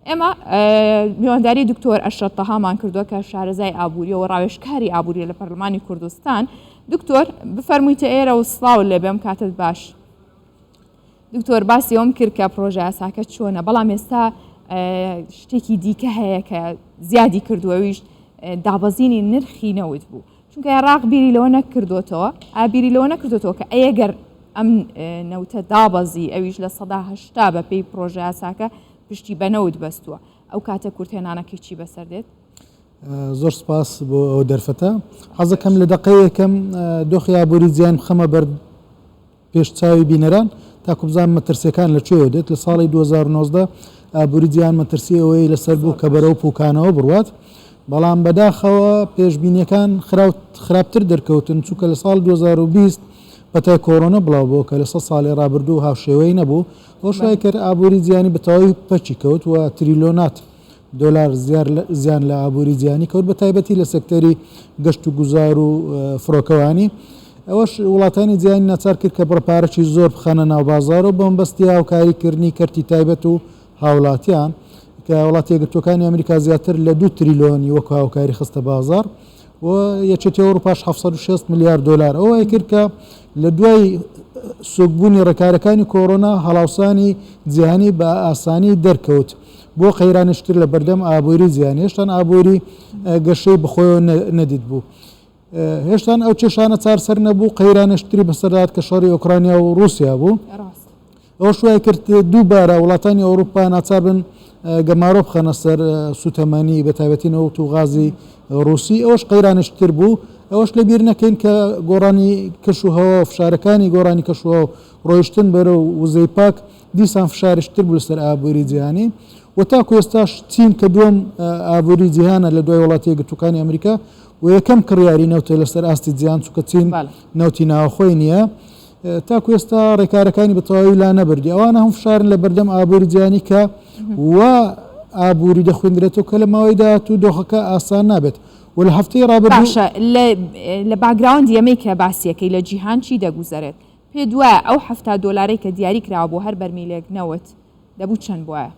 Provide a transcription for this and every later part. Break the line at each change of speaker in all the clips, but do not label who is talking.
ئێمە میوانداری دکتۆر ئەشرەف تەهامان کردووە کە شارەزای ئابووریەوە ڕاوێژکاری ئابووری لە پەرلەمانی کوردستان. دکتۆر بفەرموویتە ئێرە و سڵاو لێ بێم کاتت باش. دکتۆر باسی ئەوم کرد کە پرۆژە یاساکە چۆنە، بەڵام ئێستا شتێکی دیکە هەیە کە زیادی کردووەویش دابەزینی نرخی نەوت بوو، چونکە عێراق بیری لەوە نەکردوێتەوە، ئابیری لەوە نەکردوێتەوە کە ئەگەر ئەم نەوتە دابەزی ئەویش لە 180 بە پێی پرۆژە یاساکە پشتی بەنەوت بەستووە، ئەو کاتە کورتێنانەکەی چی بەسەردێت؟
زۆر سپاس بۆ ئەو دەرفەتە. حەزەکەم لە دەقەیەکەم دۆخی ئابووری جیهان بخەمە بەر پێشچاوی بینەران تاکو بزانم مەترسیەکان لەکوێوە دێت. لە ساڵی 2019 ئابووری جیهان مەترسی ئەوەی لەسەر بوو کە بەرەو پوکانەوە بڕوات، بەڵام بەداخەوە پێشبینیەکان خراپتر دەرکەوتن، چونکە لە ساڵ 2020 بەتای کۆرۆنە بڵاو بوو کە لە 100 ساڵی ڕابردوو هاوشێوەی نەبوو، ئەو شای کرد ئابووری جیهانی بەتەواوی پەچی کەوت و تریلیۆنات دۆلار زیان لە ئابووری جیهانی کەوت، بە تایبەتی لە سەکتەری گەشت و گوزار و فڕۆکەوانی. ئەوەش وڵاتانی جیهانی ناچار کرد کە بڕپارەی زۆر بخەنە ناو بازار و بەمبەستی هاوکاریکردنی کەرتی تایبەت و هاوڵاتیان کە وڵاتی یەکگرتووەکانی ئەمریکا زیاتر لە 2 تریلیۆنی وەکو هاوکاری خستە بازار و یەکێتی ئەوروپاش 760 میلیارد دلار. ئەوەی کرد کە لە دوای سوکبوونی ڕێکارەکانی کۆرۆنا هەڵاوسانی جیهانی بە ئاسانی دەرکەوت بۆ قەیرانشتر لە بەردەم ئابووری جیهانی. هێشتان ئابووری گەشەی بخۆیەوە نەدیت بوو، هێشتان ئەو چێشانە چارسەر نەبوو قەیرانشتری بەسەردات کە شەڕی ئۆکرانیا و رووسیا بوو. ئەو شوای کرد دووبارە وڵاتانی ئەوروپا ناچار بن گەمارۆ بخەنە سەر سوتەمانی بە تایبەتی نەوت و غازی رووسی، ئەوەش قەیرانشتر بوو. ئەوەش لەبیر نەکەین کە گۆڕانی کەشوهەوە فشارەکانی گۆڕانی کەشوهەوە ڕۆیشتن بەرە وزەی پاک دیسان فشارشتر بوو لەسەر ئابووری جیهانی و تاکو ئێستاش چین کە دووەم ئابووری جیهانە لە دوای وڵاتی یەکگرتووەکانی ئەمریکا و یەکەم کڕیاری نەوتە لەسەر ئاستی جیهان، چونکە چین نەوتی ناوخۆی نییە، تاکو ئێستا ڕێکارەکانی بەتەواوی لا نەبردی. ئەوانە هەم فشارن لە بەردەم ئابووری جیهانی کە و ئابووری دەخوێندرێتەوە کە لە ماوەی داهاتوو دۆخەکە ئاسان نابێت. و لە هەفتەی ڕابردوو
باشە لە باگراوند ئەمەی کە باسیەکەی لە جیهان چی دەگوزارێت؟ پێ دوایە ئەو 70 دلاری کە دیاری کراوە بۆ هەر بەرمیلێک نەوت دەبوو چەند بواە؟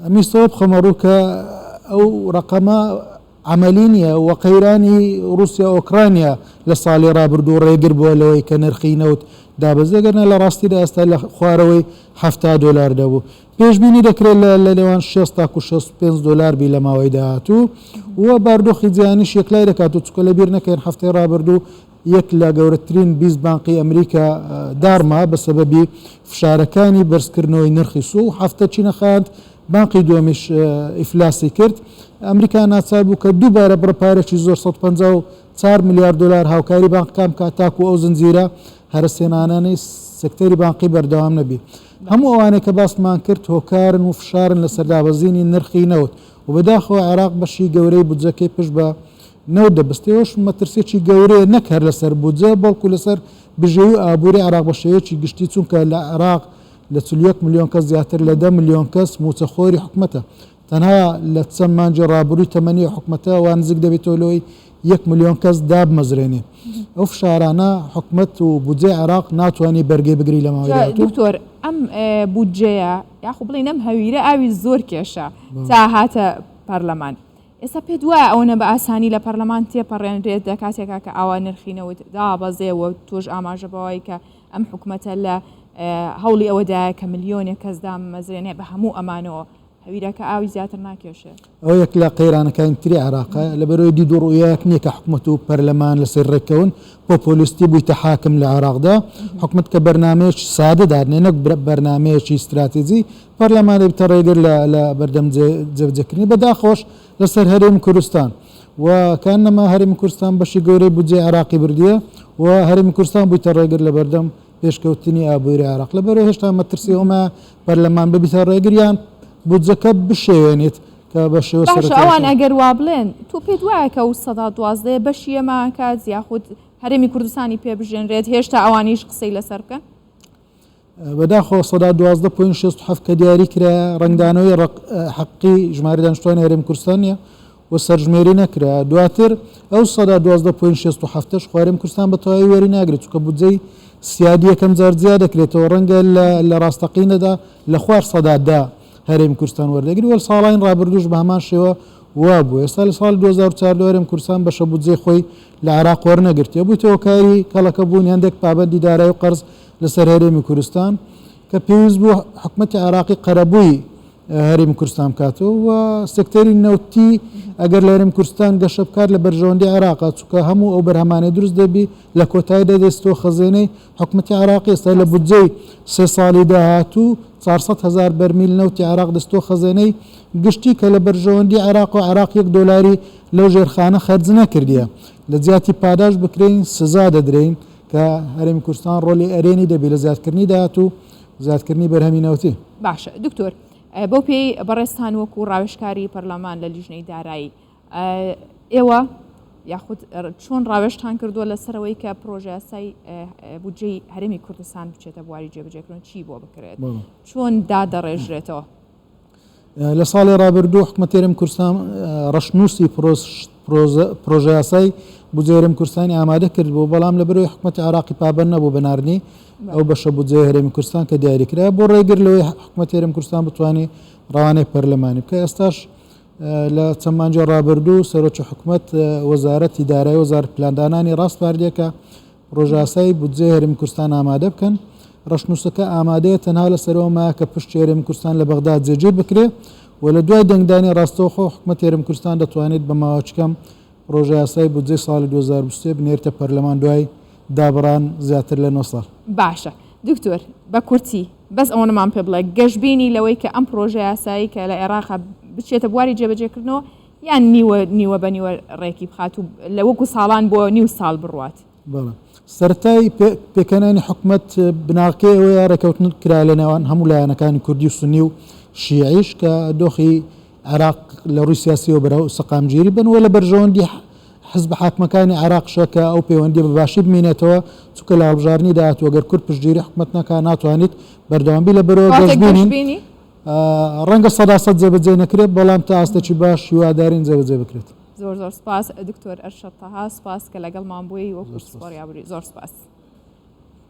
ئەمیستەوە بخەمەڕوو کە ئەو ڕقەمە عملی نییە و قەیرانی رووسیا ئۆکرانیا لە ساڵی ڕابردوو ڕێگر بووە لەوەی کە نرخی نەوت دابەزێگەرنە لە ڕاستیدا ئێستا لە خوارەوەی 70 دلار دەبوو. پێشبینی دەکرێت لە لەوان 6 تا 65 دلار بی لە ماوەی داهاتوو و باردۆخی جیهانیش یەکلای دەکات و چکە لەبیر نەکەین هەفتەی ڕابردوو یەک لە گەورەترین 20 بانقی ئەمریکا دارما بەسەبەبی فشارەکانی بەرزکردنەوەی نرخی سوو و هەفتە چینەخاند بانقی دووەمیش ئیفلاسی کرد. ئەمریکا ناچار بوو کە دووبارە بڕپارێکی زۆر 154 میلیارد دلار هاوکاری بانقەکان بکات تاکو ئەو زنجیرە هەرسێنانەی سەکتەری بانقی بەردەوام نەبی. هەموو ئەوانەیە کە باسمان کرد هۆکارن و فشارن لە سەردابەزینی نرخی نەوت و بەداخەوە عێراق بەشی گەورەی بودجەکەی پشت بە نەوت دەبستێەوەش مەترسێکی گەورەیە نەکار لەسەر بودجە بەڵکو لەسەر بژێوی ئابووری عێراق بە شێوەیەکی گشتی، چونکە لە عێراق لە 41 ملیۆن کەس زیاتر لە 10 ملیۆن کەس موچەخۆری حکومەتە. تەنها لە چەند مانجی ڕابردووی تەمەنی حکومەتە وان نزیک دەبێتەوە لەوەی 1 ملیۆن کەس دابمەزرێنێ. ئەو فشارانە حکومەت و بودجەی عێراق ناتوانێت بەرگێ بگری لە ماوەی داهاتوو.
دکتۆر ئەم بودجەیە یاخو بڵێن ئەم هەویرە ئاوی زۆر کێشە تا هاتە پەرلەمان. ئێستا پێ دوایە ئەوەنە بە ئاسانی لە پەرلەمان تێپەڕێنرێت لە کاتێکا کە ئاوا نرخینەوەی دابەزێەوە تۆش ئاماژە بەوەی کە ئەم حکومەتە لە هەوڵی ئەوەدایە کە ملیۆنێک کەس دامەزرێنێ بە هەموو ئەمانەوە هەویرەکە ئاوی زیاتر ناکێشێت.
ئەو یەک لە قەیرانەکانی تری عێراقە لەبەرەوەی دی دووڕوویەک نییە کە حکومەت و پەرلەمان لەسەر ڕێکەون پۆپۆلیستی بوویتە حاکم لە عێراقدا. حکومەت کە بەرنامەیەکی سادە دادنێ نەک بەرنامەیەکی استراتیجی پەرلەمانی بتە ڕێگر لە بەردەم جێبەجێکردنی بەداخۆش لەسەر هەرێمی کوردستان و کانەما هەرێمی کوردستان بەشی گەورەی بودجەی عێراقی بردیە و هەرێمی کوردستان بوویتە ڕێگر لە بەردەم پێشکەوتنی ئابووری عێراق. لەبەرەوەی هێشتا مەترسی ئەومە پەرلەمان ببیتە ڕێگریان بودجەکە بشێوێنێت کە بە شێوە
باشە ئەوان ئەگەر وا بڵێن تۆ پێت وایە کە و 112 بەشی ئەماکات یاخود هەرێمی کوردستانی پێبژێنرێت هێشتا ئەوانیش قسەی لەسەر بکەن؟
بەداخۆ 112.67 کە دیاری کرا ڕنگدانەوەی حەقی ژمارە دانیشتوانی هەرێمی کوردستانیە و سەرژمێری نەکرا. دواتر ئەو 112.67 خوارێمی کوردستان بە تەواوی وەری ناگرێت چونکە بودجەی سیادی یەکەم جار زیاد دەکرێتەوە ڕەنگە لە ڕاستەقینەدا لە خوار سەدادا هەرێمی کوردستان وەردەگری وە ساڵین ڕابردوش بە هەمان شێوە وا بوو. ئێستا لە ساڵ 2014 هەرێمی کوردستان بەشە بودجێ خۆی لە عێراق وەرنەگرتێ بوویتەوە کاری کەڵەکە بوون هەندێک پابەندی دارایی و قەرز لەسەر هەرێمی کوردستان کە پێویست بوو حکومەتی عێراقی قەرەبووی هەرێمی کوردستان بکاتەوە و سێکتەری نەوتی ئەگەر لە هەرێمی کوردستان گەشە بکات لە بەرژەوەندی عێراقا چونکە هەموو ئەو بەرهەمانەی دروست دەبی لە کۆتاییدا دەستەوە خەزێنەی حکومەتی عێراقی ئێستا لە بودجەی 3 ساڵی داهاتوو 400,000 بەرمیل نەوتی عێراق دەستەوە خەزێنەی گشتی کە لە بەرژەوەندی عێراق و عێراق $1 لەو ژێرخانە خەرج نەکردیە لە جیاتی پاداش بکرین سزا دەدرین کە هەرێمی کوردستان ڕۆلی ئەرێنی دەبێت لە زیادکردنی داهات و زیادکردنی بەرهەمی نەوتی.
باشە دکتۆر بۆ پێی بەڕێستان وەکو ڕاوێژکاری پەرلەمان لە لیژنەی دارایی ئێوە یاخود چۆن ڕاوێژتان کردووە لەسەرەوەی کە پرۆژە یاسای بودجەی هەرێمی کوردستان بچێتە بواری جێبەجێکردن چی بۆ بکرێت چۆن دادەڕێژرێتەوە؟
لە ساڵی ڕابردوو حکومەتی هەرێمی کوردستان ڕەشنووسی پرۆژە یاسای بودجەی هەرێمی کوردستانی ئامادە کرد بوو بەڵام لەبەرەوەی حکومەتی عێراقی پابەند نەبوو بەناردنی ئەو بەشە بودجەی هەرێمی کوردستان کە دیاریکرا بۆ ڕێگر لەوەی حکومەتی هەرێمی کوردستان بتوانێت ڕەوانەی پەرلەمانی بکە. ئێستاش لە چەند مانجێ ڕابردوو سەرۆکی حکومەت وەزارەتی دارایی وەزارەت پلاندانانی ڕاستپاردیەکە پرۆژە یاسای بودجەی هەرێمی کوردستان ئامادە بکەن. ڕەشنووسەکە ئامادەیە تەنها لەسەرەوەمایە کە پشتی هەرێمی کوردستان لە بەغداد جێگیر بکرێت و لە دوای دەنگدانی ڕاستەوخۆ حکومەتی هەرێمی کوردستان دەتوانێت بە ماوەچکەم پرۆژە یاسای بودجەی ساڵی 2023 بنێرتە پەرلەمان دوای دابڕان زیاتر لە 9 ساڵ.
باشە دکتۆر بە کورتی بەس ئەوەنەمان پێ بڵێ گەشتبینی لەوەی کە ئەم پرۆژە یاسایی کە لە عێراقا بچێتە بواری جێبەجێکردنەوە یان نیوە بە نیوە ڕێکی بخات و لە وەکو ساڵان بۆ نیو ساڵ بڕوات؟
سەرەتای پێکەنانی حکومەت بناکەی ئەوەیە ڕێکەوتن کرا لە نێوان هەموو لایەنەکانی کوردی و سونی و شیعیش کە دۆخی عێراق لە ڕووی سیاسیەوە بەرەو سەقامگیری بن و لە بەرژەوەندی حزب حاکمەکانی عێراق شەکە ئەو پەیوەندی بەباشی بمێنێتەوە چونکە لە هەڵبژاردننی داهاتوە گەر کورد پشتگیری حکومەت نەکات ناتوانێت بەردەوامبی لە بەرەوە گەشتبینین ڕەنگە 100% جێبەجێ نەکرێت بەڵام تا ئاستێکی باش هیوادارین جێبەجێ بکرێت.
زۆر سپاس دکتۆر ئەرشەد تەها سپاس کە لەگەڵمان بووی وەکو سپۆڕی ئابووری زۆر سپاس.